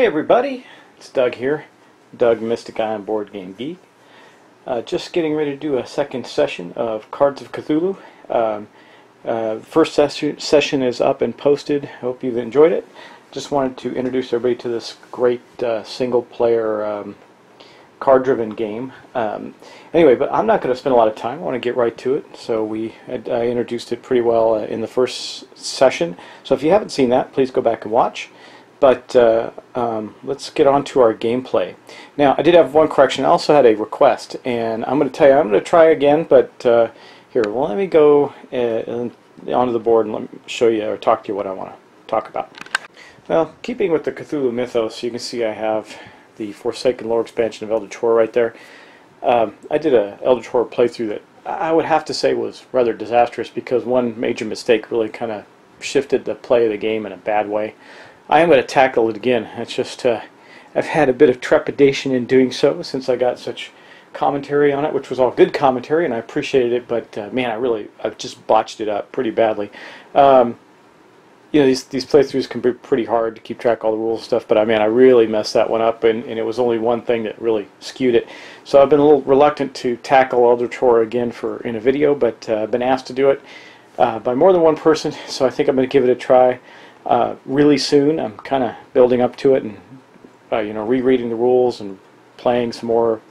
everybody, it's Doug here, Doug Mystic Eye on Board Game Geek. Just getting ready to do a second session of Cards of Cthulhu. First session is up and posted. Hope you've enjoyed it. Just wanted to introduce everybody to this great single-player card-driven game. Anyway, but I'm not going to spend a lot of time. I want to get right to it. So I introduced it pretty well in the first session. So if you haven't seen that, please go back and watch. But let's get on to our gameplay. Now, I did have one correction. I also had a request, and I'm going to tell you, I'm going to try again, but here, well, let me go onto the board and let me show you or talk to you what I want to talk about. Well, keeping with the Cthulhu mythos, you can see I have the Forsaken lore expansion of Eldritch Horror right there. I did a Eldritch Horror playthrough that I would have to say was rather disastrous because one major mistake really kind of shifted the play of the game in a bad way. I am going to tackle it again. It's just I've had a bit of trepidation in doing so since I got such commentary on it, which was all good commentary, and I appreciated it. But man, I've just botched it up pretty badly. You know, these playthroughs can be pretty hard to keep track of all the rules and stuff. But I mean, I really messed that one up, and it was only one thing that really skewed it. So I've been a little reluctant to tackle Eldritch Horror again in a video, but I've been asked to do it by more than one person. So I think I'm going to give it a try. Really soon. I'm kind of building up to it and you know, rereading the rules and playing some more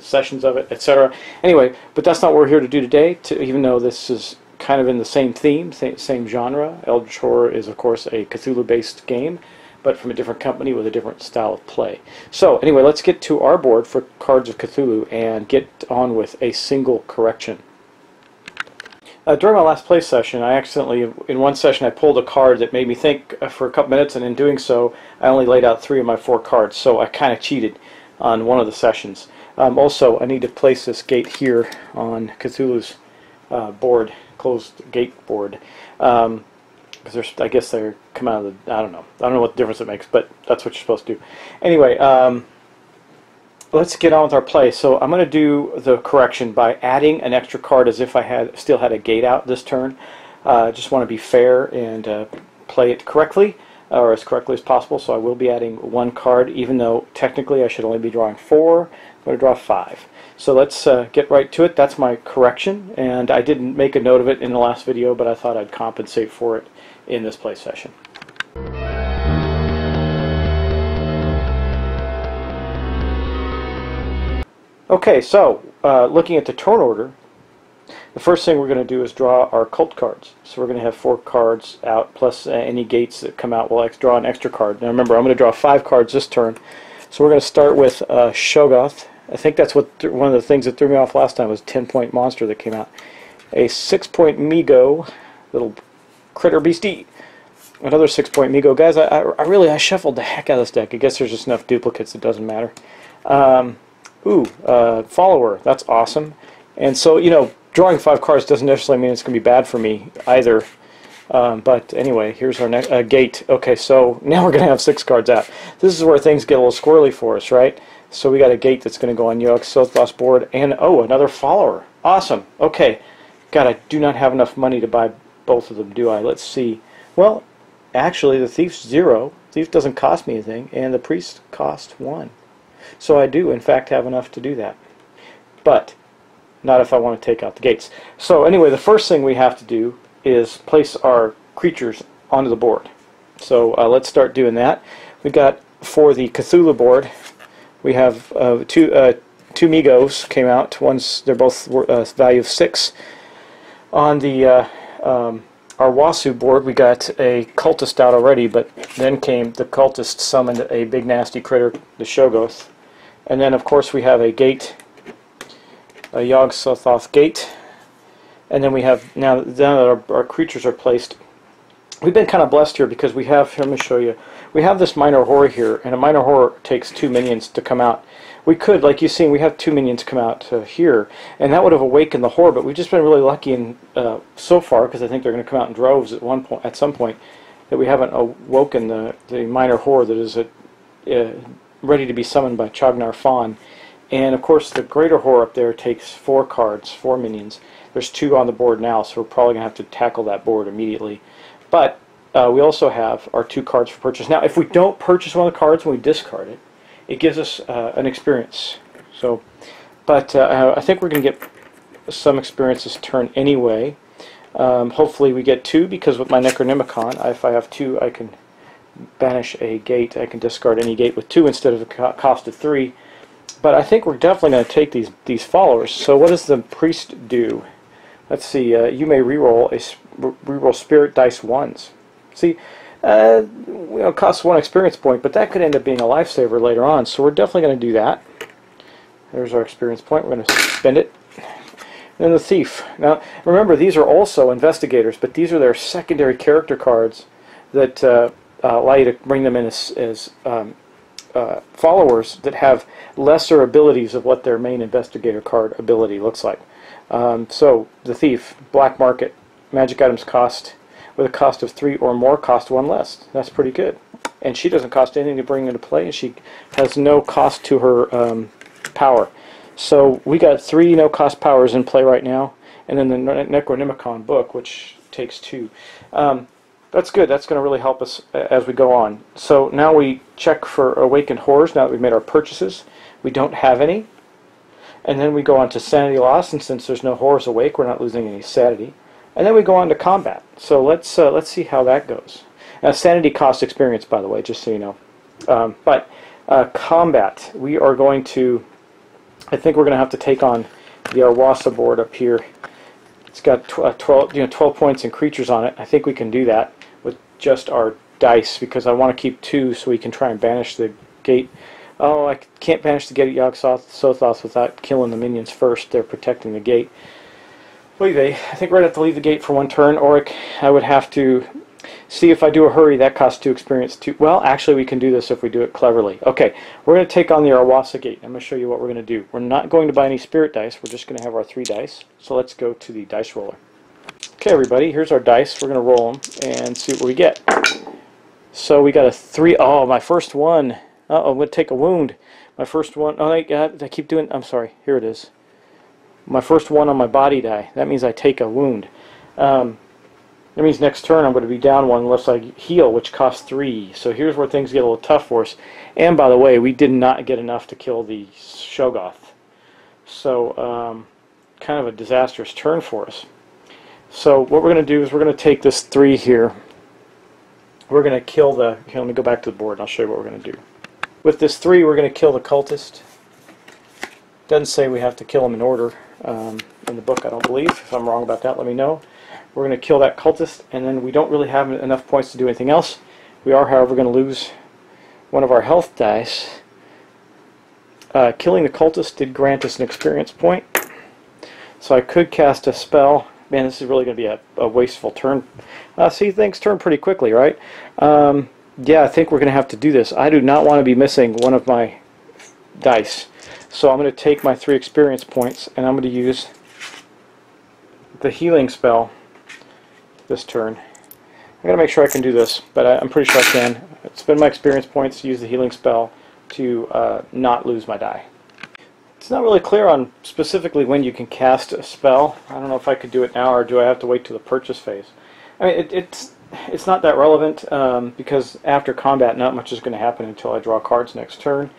sessions of it, etc. Anyway, but that's not what we're here to do today. Even though this is kind of in the same theme, same genre. Eldritch Horror is, of course, a Cthulhu-based game, but from a different company with a different style of play. So anyway, let's get to our board for Cards of Cthulhu and get on with a single correction. During my last play session, I accidentally, in one session, I pulled a card that made me think for a couple minutes, and in doing so, I only laid out 3 of my 4 cards, so I kind of cheated on one of the sessions. Also, I need to place this gate here on Cthulhu's board, closed gate board, because I guess they come out of the, I don't know what difference it makes, but that's what you're supposed to do. Anyway, let's get on with our play. So I'm going to do the correction by adding an extra card as if I still had a gate out this turn. Just want to be fair and play it correctly, or as correctly as possible. So I will be adding 1 card, even though technically I should only be drawing 4. I'm going to draw 5. So let's get right to it. That's my correction, and I didn't make a note of it in the last video, but I thought I'd compensate for it in this play session. Okay, so looking at the turn order, the first thing we're going to do is draw our cult cards. So we're going to have 4 cards out, plus any gates that come out will draw an extra card. Now remember, I'm going to draw 5 cards this turn. So we're going to start with Shoggoth. I think that's what one of the things that threw me off last time was 10-point monster that came out. A 6-point Migo, little critter beastie. Another 6-point Migo. Guys, I shuffled the heck out of this deck. I guess there's just enough duplicates, it doesn't matter. Follower. That's awesome. And so, you know, drawing 5 cards doesn't necessarily mean it's going to be bad for me either. But anyway, here's our next gate. Okay, so now we're going to have 6 cards out. This is where things get a little squirrely for us, right? So we got a gate that's going to go on Yog-Sothoth's board, and oh, another follower. Awesome. Okay. God, I do not have enough money to buy both of them, do I? Let's see. Well, actually, the thief's 0. Thief doesn't cost me anything, and the priest cost 1. So I do, in fact, have enough to do that. But not if I want to take out the gates. So anyway, the first thing we have to do is place our creatures onto the board. So let's start doing that. We got, for the Cthulhu board, we have two Migos came out. They're both value of 6. On the our Wasu board, we got a cultist out already, but then came the cultist summoned a big nasty critter, the Shoggoth. And then, of course, we have a gate, a Yog-Sothoth gate. And then we have, now that our creatures are placed, we've been kind of blessed here because we have, here, let me show you, we have this minor horror here, and a minor horror takes 2 minions to come out. We could, like you've seen, we have 2 minions come out here, and that would have awakened the horror, but we've just been really lucky in, so far, because I think they're going to come out in droves at some point, that we haven't awoken the minor horror that is ready to be summoned by Chagnar Fawn. And of course the greater horror up there takes 4 cards, 4 minions. There's 2 on the board now, so we're probably going to have to tackle that board immediately. But we also have our 2 cards for purchase. Now, if we don't purchase one of the cards when we discard it, it gives us an experience. So, but I think we're going to get some experience this turn anyway. Hopefully we get 2, because with my Necronomicon, if I have 2, I can banish a gate. I can discard any gate with 2 instead of a cost of 3. But I think we're definitely going to take these followers. So what does the priest do? Let's see. You may reroll spirit dice 1s. See, it costs 1 experience point, but that could end up being a lifesaver later on. So we're definitely going to do that. There's our experience point. We're going to spend it. And then the thief. Now, remember, these are also investigators, but these are their secondary character cards that allow you to bring them in as followers that have lesser abilities of what their main investigator card ability looks like. So, the thief, black market, magic items cost, with a cost of 3 or more, cost 1 less. That's pretty good. And she doesn't cost anything to bring into play, and she has no cost to her power. So we got 3 no-cost powers in play right now, and then the Necronomicon book, which takes 2. That's good. That's going to really help us as we go on. So now we check for awakened horrors. Now that we've made our purchases, we don't have any, and then we go on to sanity loss. And since there's no horrors awake, we're not losing any sanity. And then we go on to combat. So let's see how that goes. Now, sanity costs experience, by the way, just so you know. But combat, we are going to. I think we're going to have to take on the Arwasa board up here. It's got 12 points and creatures on it. I think we can do that with just our dice, because I want to keep 2 so we can try and banish the gate. Oh, I can't banish the gate at Yog-Sothoth without killing the minions first. They're protecting the gate. I think we're going to have to leave the gate for 1 turn, or I would have to see if I do a hurry. That costs 2 experience too. Well, actually, we can do this if we do it cleverly. Okay, we're going to take on the Arwasa gate. I'm going to show you what we're going to do. We're not going to buy any spirit dice. We're just going to have our 3 dice. So let's go to the dice roller. Okay, everybody, here's our dice. We're going to roll them and see what we get. So we got a 3. Oh, my first one. Uh-oh, I'm going to take a wound. My first one. Oh, I keep doing. I'm sorry. Here it is. My first one on my body die. That means I take a wound. That means next turn I'm going to be down 1 unless I heal, which costs 3. So here's where things get a little tough for us. And by the way, we did not get enough to kill the Shoggoth. So kind of a disastrous turn for us. So what we're going to do is we're going to take this 3 here. We're going to kill the... Here, let me go back to the board and I'll show you what we're going to do. With this 3, we're going to kill the cultist. Doesn't say we have to kill him in order in the book, I don't believe. If I'm wrong about that, let me know. We're going to kill that cultist, and then we don't really have enough points to do anything else. We are, however, going to lose one of our health dice. Killing the cultist did grant us an experience point. So I could cast a spell. Man, this is really going to be a wasteful turn. See, things turn pretty quickly, right? Yeah, I think we're going to have to do this. I do not want to be missing one of my dice. So I'm going to take my 3 experience points, and I'm going to use the healing spell this turn. I'm going to make sure I can do this, but I'm pretty sure I can. Spend my experience points to use the healing spell to not lose my die. It's not really clear on specifically when you can cast a spell. I don't know if I could do it now, or do I have to wait till the purchase phase. I mean, it's not that relevant because after combat, not much is going to happen until I draw cards next turn.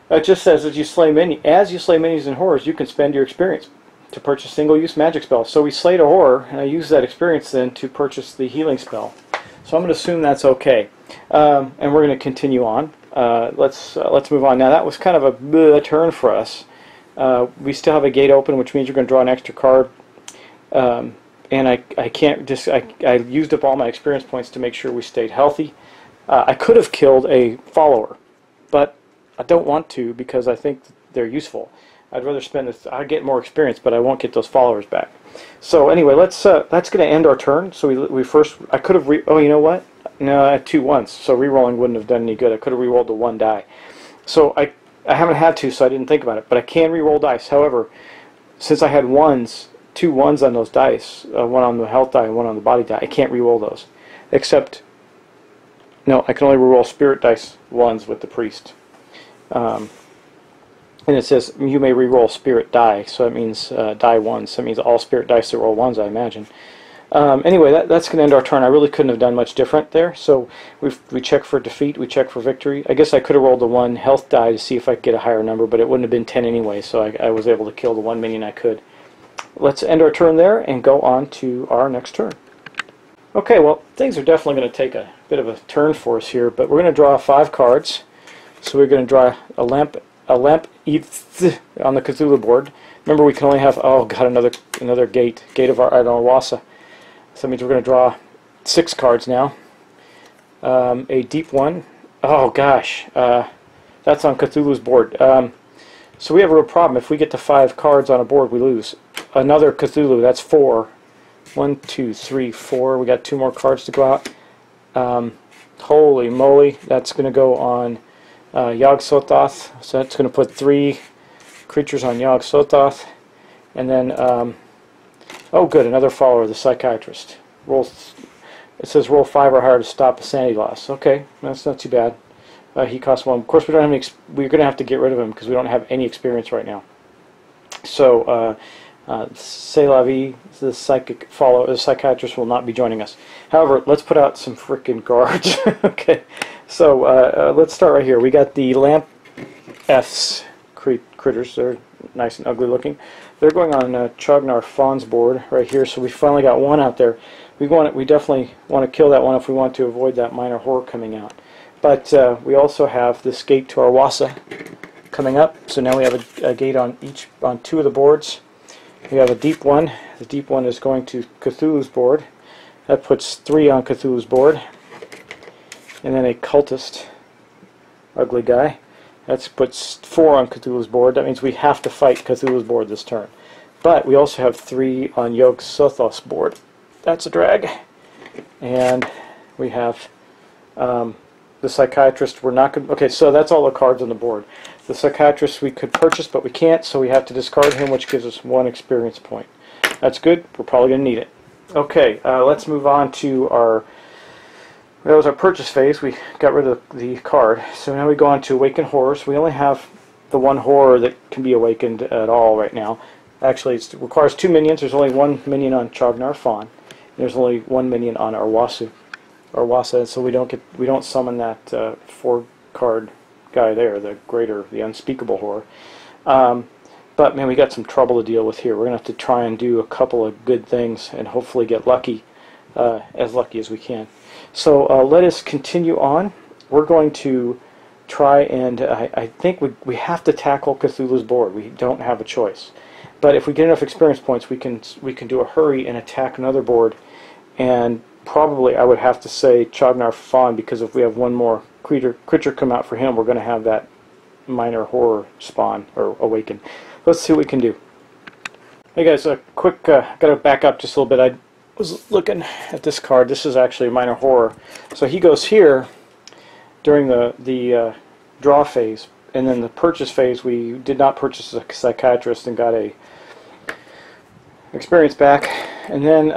It just says as you slay minions and horrors, you can spend your experience to purchase single-use magic spell. So we slayed a horror, and I used that experience then to purchase the healing spell. So I'm going to assume that's okay, and we're going to continue on. Let's move on. Now that was kind of a turn for us. We still have a gate open, which means you're going to draw an extra card. And I can't just I used up all my experience points to make sure we stayed healthy. I could have killed a follower, but I don't want to because I think they're useful. I'd rather spend this. I get more experience, but I won't get those followers back. So anyway, that's going to end our turn. So we first. I could have. Oh, you know what? No, I had 2 once, so re-rolling wouldn't have done any good. I could have re-rolled the 1 die. So I haven't had to, so I didn't think about it. But I can re-roll dice. However, since I had 2 1s on those dice, 1 on the health die and 1 on the body die, I can't re-roll those. Except, no, I can only re-roll spirit dice 1s with the priest. And it says you may re-roll spirit die, so it means die 1s. So it means all spirit dice that roll 1s, I imagine. Anyway, that's going to end our turn. I really couldn't have done much different there. So we check for defeat, we check for victory. I guess I could have rolled the 1 health die to see if I could get a higher number, but it wouldn't have been 10 anyway, so I was able to kill the 1 minion I could. Let's end our turn there and go on to our next turn. Okay, well, things are definitely going to take a bit of a turn for us here, but we're going to draw 5 cards. So we're going to draw a lamp on the Cthulhu board. Remember, we can only have, oh god, another gate of our Wasa. So that means we're going to draw 6 cards now. A deep one. Oh gosh, that's on Cthulhu's board. So we have a real problem. If we get to 5 cards on a board, we lose. Another Cthulhu, that's 4. 1, 2, 3, 4. We got 2 more cards to go out. Holy moly, that's going to go on Yog-Sothoth. So that's going to put 3 creatures on Yog-Sothoth. And then, oh good, another follower, the Psychiatrist. It says roll 5 or higher to stop a sanity loss. Okay, that's not too bad. He costs 1. Of course, we don't have any. We're going to have to get rid of him because we don't have any experience right now. So, c'est la vie. The Psychiatrist will not be joining us. However, let's put out some frickin' guards. Okay, so let's start right here. We got the Lamp F's critters. They're nice and ugly looking. They're going on Chognar Fawn's board right here. So we finally got 1 out there. We definitely want to kill that one if we want to avoid that minor horror coming out. But we also have this gate to our Wasa coming up. So now we have a gate on 2 of the boards. We have a deep one. The deep one is going to Cthulhu's board. That puts 3 on Cthulhu's board. And then a cultist, ugly guy. That puts 4 on Cthulhu's board. That means we have to fight Cthulhu's board this turn. But we also have 3 on Yog-Sothoth's board. That's a drag. And we have the Psychiatrist. We're not going. Okay, so that's all the cards on the board. The Psychiatrist we could purchase, but we can't, so we have to discard him, which gives us 1 experience point. That's good. We're probably going to need it. Okay, let's move on to our. That was our purchase phase. We got rid of the card. So now we go on to Awaken Horrors. We only have the 1 horror that can be awakened at all right now. Actually, it requires 2 minions. There's only 1 minion on Chognar Fawn. There's only 1 minion on Wasa, so we don't summon that 4-card guy there, the unspeakable horror. But man, we got some trouble to deal with here. We're gonna have to try and do a couple of good things and hopefully get lucky, as lucky as we can. So let us continue on. We're going to try and I think we have to tackle Cthulhu's board. We don't have a choice. But if we get enough experience points, we can do a hurry and attack another board. And probably I would have to say Chognar Fawn, because if we have 1 more creature come out for him, we're going to have that minor horror spawn or awaken. Let's see what we can do. Hey guys, a quick, got to back up just a little bit. I was looking at this card. This is actually a minor horror. So he goes here during the draw phase, and then the purchase phase we did not purchase a Psychiatrist and got a experience back. And then,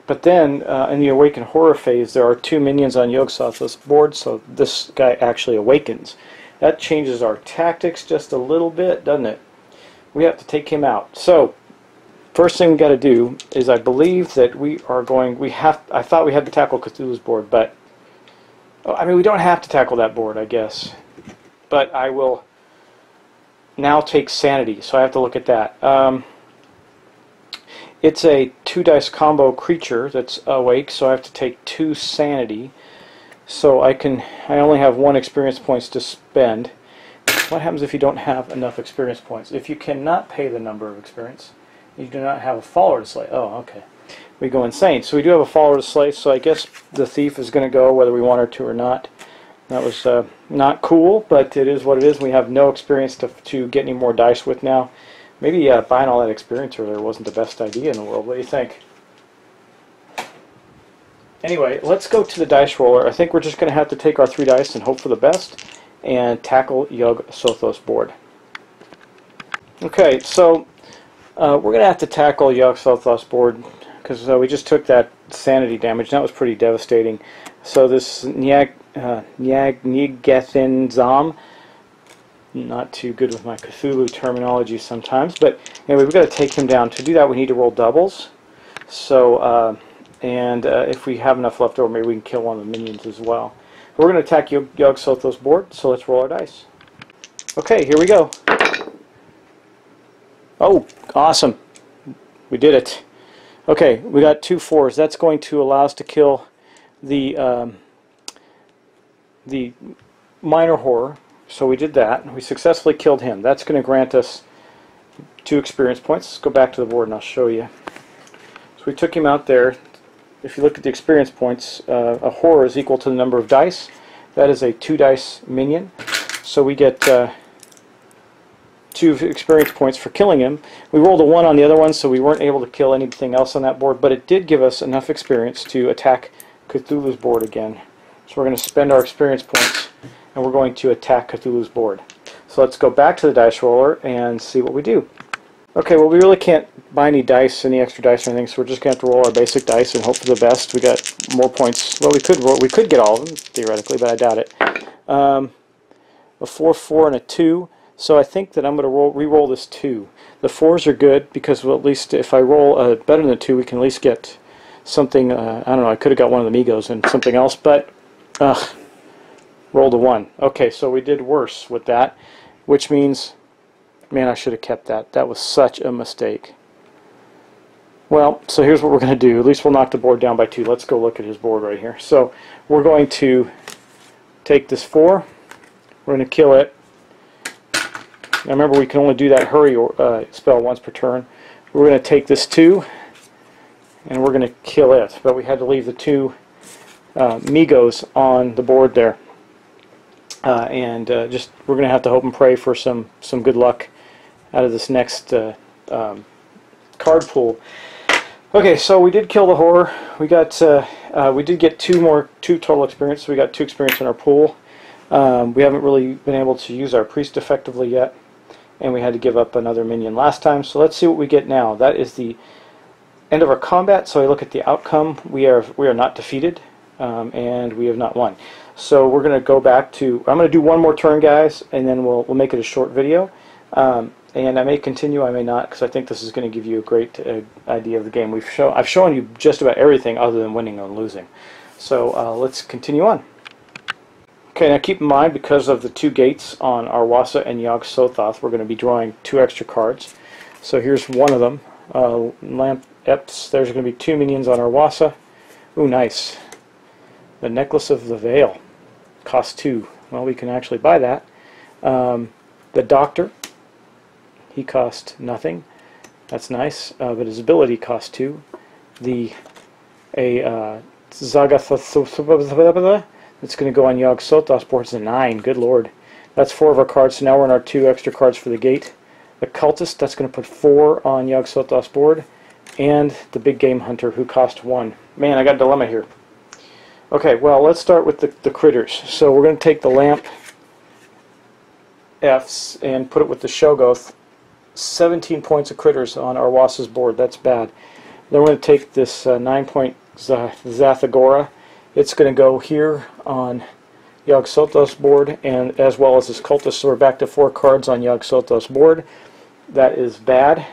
but then in the Awaken Horror phase, there are 2 minions on Yog-Sothoth's board, so this guy actually awakens. That changes our tactics just a little bit, doesn't it? We have to take him out. So first thing we got to do is, I believe that I thought we had to tackle Cthulhu's board, but I mean, we don't have to tackle that board, I guess. But I will now take Sanity, so I have to look at that. It's a 2-dice combo creature that's awake, so I have to take 2 Sanity. So I only have 1 experience points to spend. What happens if you don't have enough experience points? If you cannot pay the number of experience, you do not have a follower to slay. Oh, okay. We go insane. So we do have a follower to slay, so I guess the thief is going to go whether we want her to or not. That was not cool, but it is what it is. We have no experience to get any more dice with now. Maybe buying all that experience earlier wasn't the best idea in the world. What do you think? Anyway, let's go to the dice roller. I think we're just going to have to take our 3 dice and hope for the best and tackle Yog-Sothoth's board. Okay, so we're going to have to tackle Yog-Sothoth's board because we just took that sanity damage. That was pretty devastating. So this Nyag-Nigethin Zam, not too good with my Cthulhu terminology sometimes, but anyway, we've got to take him down. To do that, we need to roll doubles. So, if we have enough left over, maybe we can kill one of the minions as well. We're going to attack Yog-Sothoth's board, so let's roll our dice. Okay, here we go. Oh, awesome. We did it. Okay, we got 2 4s. That's going to allow us to kill the minor horror. So we did that. We successfully killed him. That's going to grant us 2 experience points. Let's go back to the board and I'll show you. So we took him out there. If you look at the experience points, a horror is equal to the number of dice. That is a 2 dice minion. So we get 2 experience points for killing him. We rolled a 1 on the other one, so we weren't able to kill anything else on that board, but it did give us enough experience to attack Cthulhu's board again. So we're going to spend our experience points, and we're going to attack Cthulhu's board. So let's go back to the dice roller and see what we do. Okay, well, we really can't buy any dice, any extra dice or anything, so we're just going to have to roll our basic dice and hope for the best. We got more points. Well, we could get all of them, theoretically, but I doubt it. A 4, 4, and a 2. So I think that I'm going to re-roll this 2. The 4s are good because, well, at least if I roll better than a 2, we can at least get something. I don't know. I could have got one of the Migos and something else, but rolled a 1. Okay, so we did worse with that, which means, man, I should have kept that. That was such a mistake. Well, so here's what we're going to do. At least we'll knock the board down by 2. Let's go look at his board right here. So we're going to take this 4. We're going to kill it. Now remember, we can only do that hurry spell once per turn. We're going to take this 2, and we're going to kill it. But we had to leave the 2 Migos on the board there. Just we're going to have to hope and pray for some good luck out of this next card pool. Okay, so we did kill the horror. We did get 2 total experience. So we got 2 experience in our pool. We haven't really been able to use our priest effectively yet, and we had to give up another minion last time. So let's see what we get now. That is the end of our combat. So I look at the outcome. We are not defeated, and we have not won. So we're going to go back to. I'm going to do one more turn, guys, and then we'll make it a short video. And I may continue, I may not, because I think this is going to give you a great idea of the game. I've shown you just about everything other than winning and losing. So let's continue on. Okay, now keep in mind, because of the 2 gates on Arwasa and Yog-Sothoth, we're going to be drawing 2 extra cards. So here's one of them. Lamp Eps. There's going to be 2 minions on Arwasa. Ooh, nice. The Necklace of the Veil. Costs 2. Well, we can actually buy that. The Doctor. He cost nothing. That's nice, but his ability costs 2. The Zagath. It's going to go on Yog-Sothoth's board. It's a 9. Good lord. That's 4 of our cards. So now we're on our 2 extra cards for the gate. The Cultist. That's going to put 4 on Yog-Sothoth's board. And the Big Game Hunter, who cost 1. Man, I got a dilemma here. Okay, well, let's start with the critters. So we're going to take the Lamp Fs and put it with the Shoggoth. 17 points of critters on Arwasa's board. That's bad. Then we're going to take this 9-point Zathagora. It's going to go here on Yog-Sothoth's board, and as well as his cultist. So we're back to 4 cards on Yog-Sothoth's board. That is bad.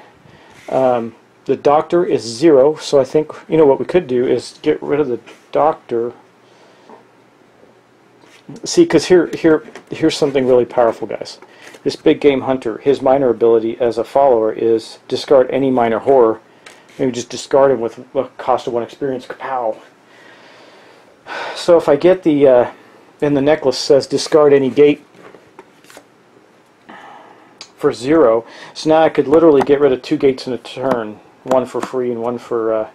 The Doctor is 0, so I think what we could do is get rid of the Doctor. See, because here's something really powerful, guys. This Big Game Hunter, his minor ability as a follower is discard any minor horror. Maybe just discard him with a cost of 1 experience. Kapow! So if I get the necklace says discard any gate for 0, so now I could literally get rid of 2 gates in a turn, 1 for free and 1 for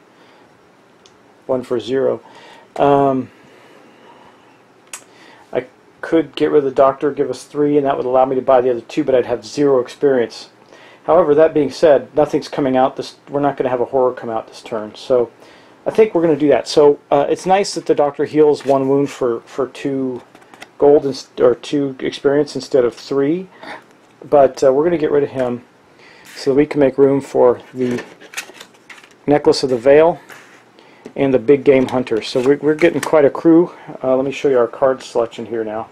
0. I could get rid of the Doctor, give us 3, and that would allow me to buy the other 2, but I'd have 0 experience. However, that being said, nothing's coming out. We're not going to have a horror come out this turn, so I think we're going to do that. So it's nice that the Doctor heals 1 wound for 2 gold or 2 experience instead of 3, but we're going to get rid of him so that we can make room for the Necklace of the Veil and the Big Game Hunter. So we're getting quite a crew. Let me show you our card selection here now.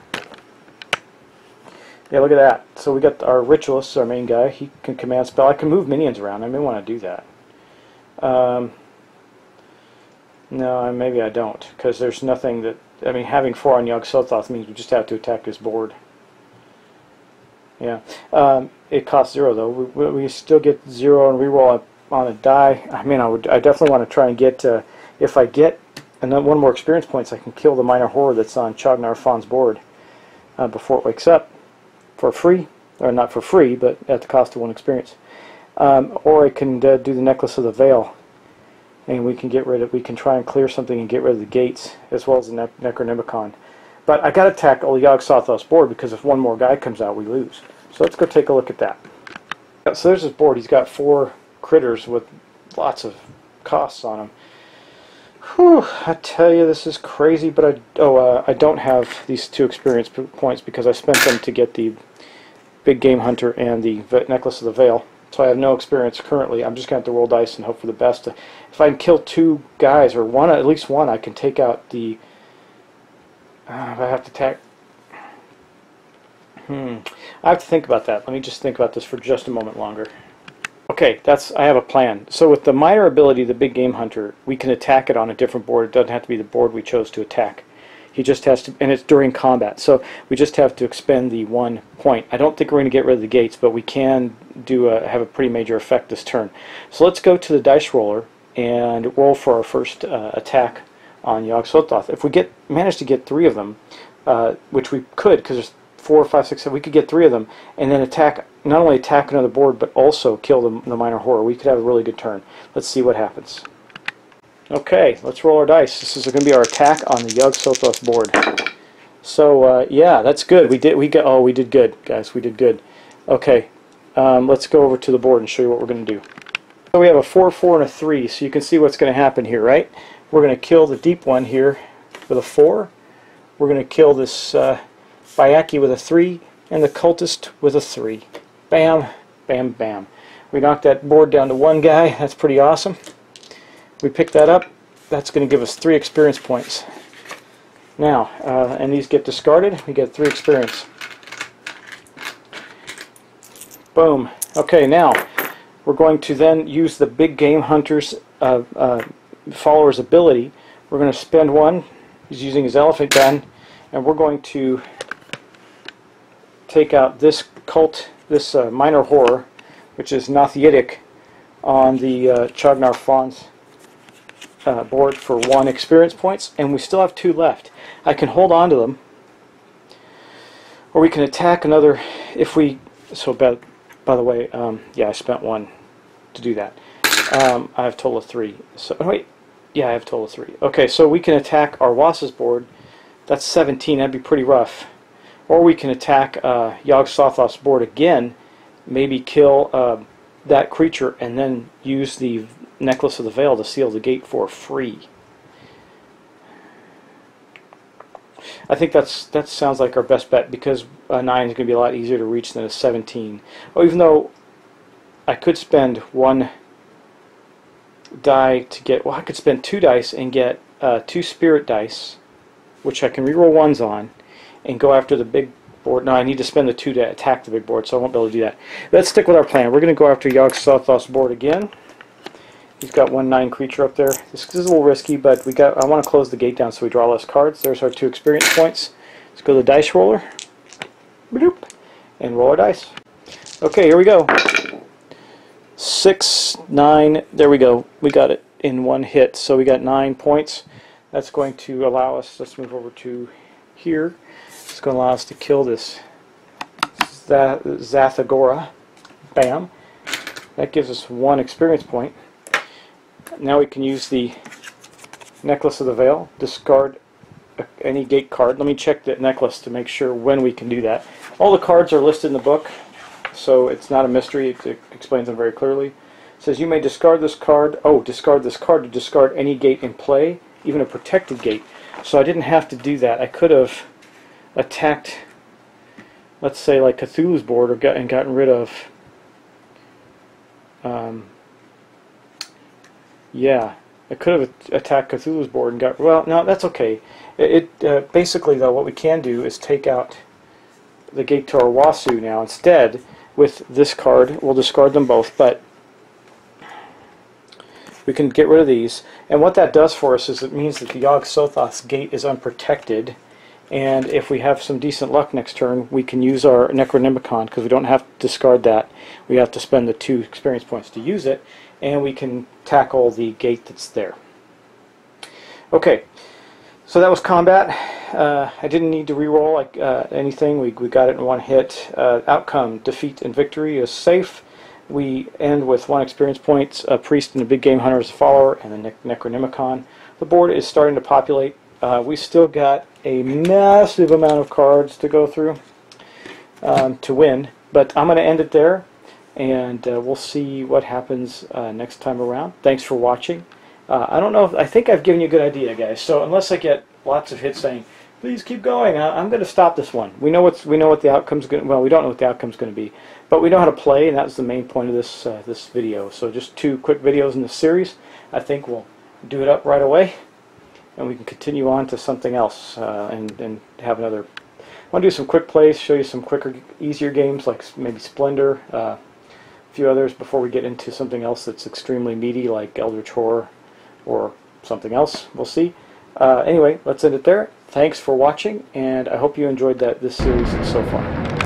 Yeah, look at that. So we got our Ritualist, our main guy. He can command spell. I can move minions around. I may want to do that. No, maybe I don't, because there's nothing that... I mean, having 4 on Yog-Sothoth means we just have to attack his board. Yeah. It costs 0, though. We still get 0 and reroll on a die. I mean, I definitely want to try and get... if I get one more experience points, I can kill the minor horror that's on Chognar Fawn's board before it wakes up for free. Or not for free, but at the cost of 1 experience. Or I can do the Necklace of the Veil, and we can get rid of. We can try and clear something and get rid of the gates as well as the Necronomicon. But I got to attack Yog-Sothoth's board because if one more guy comes out, we lose. So let's go take a look at that. So there's his board. He's got 4 critters with lots of costs on them. Whew, I tell you, this is crazy. But I don't have these 2 experience points because I spent them to get the Big Game Hunter and the Necklace of the Veil. So I have no experience currently. I'm just going to have to roll dice and hope for the best. If I can kill 2 guys, or at least one, I can take out the... if I have to attack... I have to think about that. Let me just think about this for just a moment longer. Okay, I have a plan. So with the minor ability, the Big Game Hunter, we can attack it on a different board. It doesn't have to be the board we chose to attack. He just has to, and it's during combat, so we just have to expend the 1 point. I don't think we're going to get rid of the gates, but we can have a pretty major effect this turn. So let's go to the dice roller and roll for our first attack on Yog-Sothoth. If we manage to get 3 of them, which we could, because there's 4, 5, 6, 7, we could get 3 of them, and then not only attack another board, but also kill the minor horror. We could have a really good turn. Let's see what happens. Okay, let's roll our dice. This is going to be our attack on the Yog-Sothoth board. So yeah, that's good. We did good, guys. We did good. Okay, let's go over to the board and show you what we're going to do. So we have a 4, 4, and a 3. So you can see what's going to happen here, right? We're going to kill the deep one here with a 4. We're going to kill this Bayaki with a 3, and the cultist with a 3. Bam, bam, bam. We knocked that board down to 1 guy. That's pretty awesome. We pick that up. That's going to give us 3 experience points. Now, and these get discarded. We get 3 experience. Boom. Okay, now we're going to then use the Big Game Hunter's follower's ability. We're going to spend 1. He's using his elephant gun, and we're going to take out this minor horror, which is Nothiitic, on the Chognar Fawn's board for 1 experience points, and we still have 2 left. I can hold on to them, or we can attack another if we... So, by the way, yeah, I spent 1 to do that. I have a total of 3. So, wait, yeah, I have a total of 3. Okay, so we can attack our Wass's board. That's 17. That'd be pretty rough. Or we can attack Yog-Sothoth's board again, maybe kill that creature, and then use the Necklace of the Veil to seal the gate for free. I think that sounds like our best bet, because a 9 is going to be a lot easier to reach than a 17. Oh, even though I could spend 1 die to get... Well, I could spend 2 dice and get 2 spirit dice, which I can reroll 1s on, and go after the big board. No, I need to spend the 2 to attack the big board, so I won't be able to do that. Let's stick with our plan. We're going to go after Yog-Sothoth's board again. He's got 1 9 creature up there. This is a little risky, but I want to close the gate down so we draw less cards. There's our 2 experience points. Let's go to the dice roller. Bloop, and roll our dice. Okay, here we go. 6, 9. There we go. We got it in 1 hit. So we got 9 points. That's going to allow us... Let's move over to here. It's going to allow us to kill this Zathagora. Bam. That gives us 1 experience point. Now we can use the Necklace of the Veil, discard any gate card. Let me check the necklace to make sure when we can do that. All the cards are listed in the book, so it's not a mystery. It explains them very clearly. It says you may discard this card. Oh, discard this card to discard any gate in play, even a protected gate. So I didn't have to do that. I could have attacked, let's say, like Cthulhu's board, and gotten rid of... yeah, I could have attacked Cthulhu's board and got... Well, no, that's okay. Basically, though, what we can do is take out the gate to our Wasu now. Instead, with this card, we'll discard them both, but we can get rid of these. And what that does for us is it means that the Yog-Sothoth's gate is unprotected. And if we have some decent luck next turn, we can use our Necronimicon, because we don't have to discard that. We have to spend the 2 experience points to use it, and we can tackle the gate that's there. Okay, so that was combat. I didn't need to reroll anything. We got it in 1 hit. Outcome, defeat and victory is safe. We end with 1 experience point, a priest and a big game hunter as a follower, and a Necronimicon. The board is starting to populate. We still got a massive amount of cards to go through to win, but I'm going to end it there, and we'll see what happens next time around. Thanks for watching. I don't know I think I've given you a good idea, guys. So unless I get lots of hits saying, "Please keep going," I'm going to stop this one. We know what the outcome's going. Well, we don't know what the outcome's going to be, but we know how to play, and that's the main point of this this video. So just 2 quick videos in the series. I think we'll do it up right away, and we can continue on to something else and have another. I want to do some quick plays, show you some quicker, easier games like maybe Splendor, a few others before we get into something else that's extremely meaty like Eldritch Horror or something else. We'll see. Anyway, let's end it there. Thanks for watching, and I hope you enjoyed this series so far.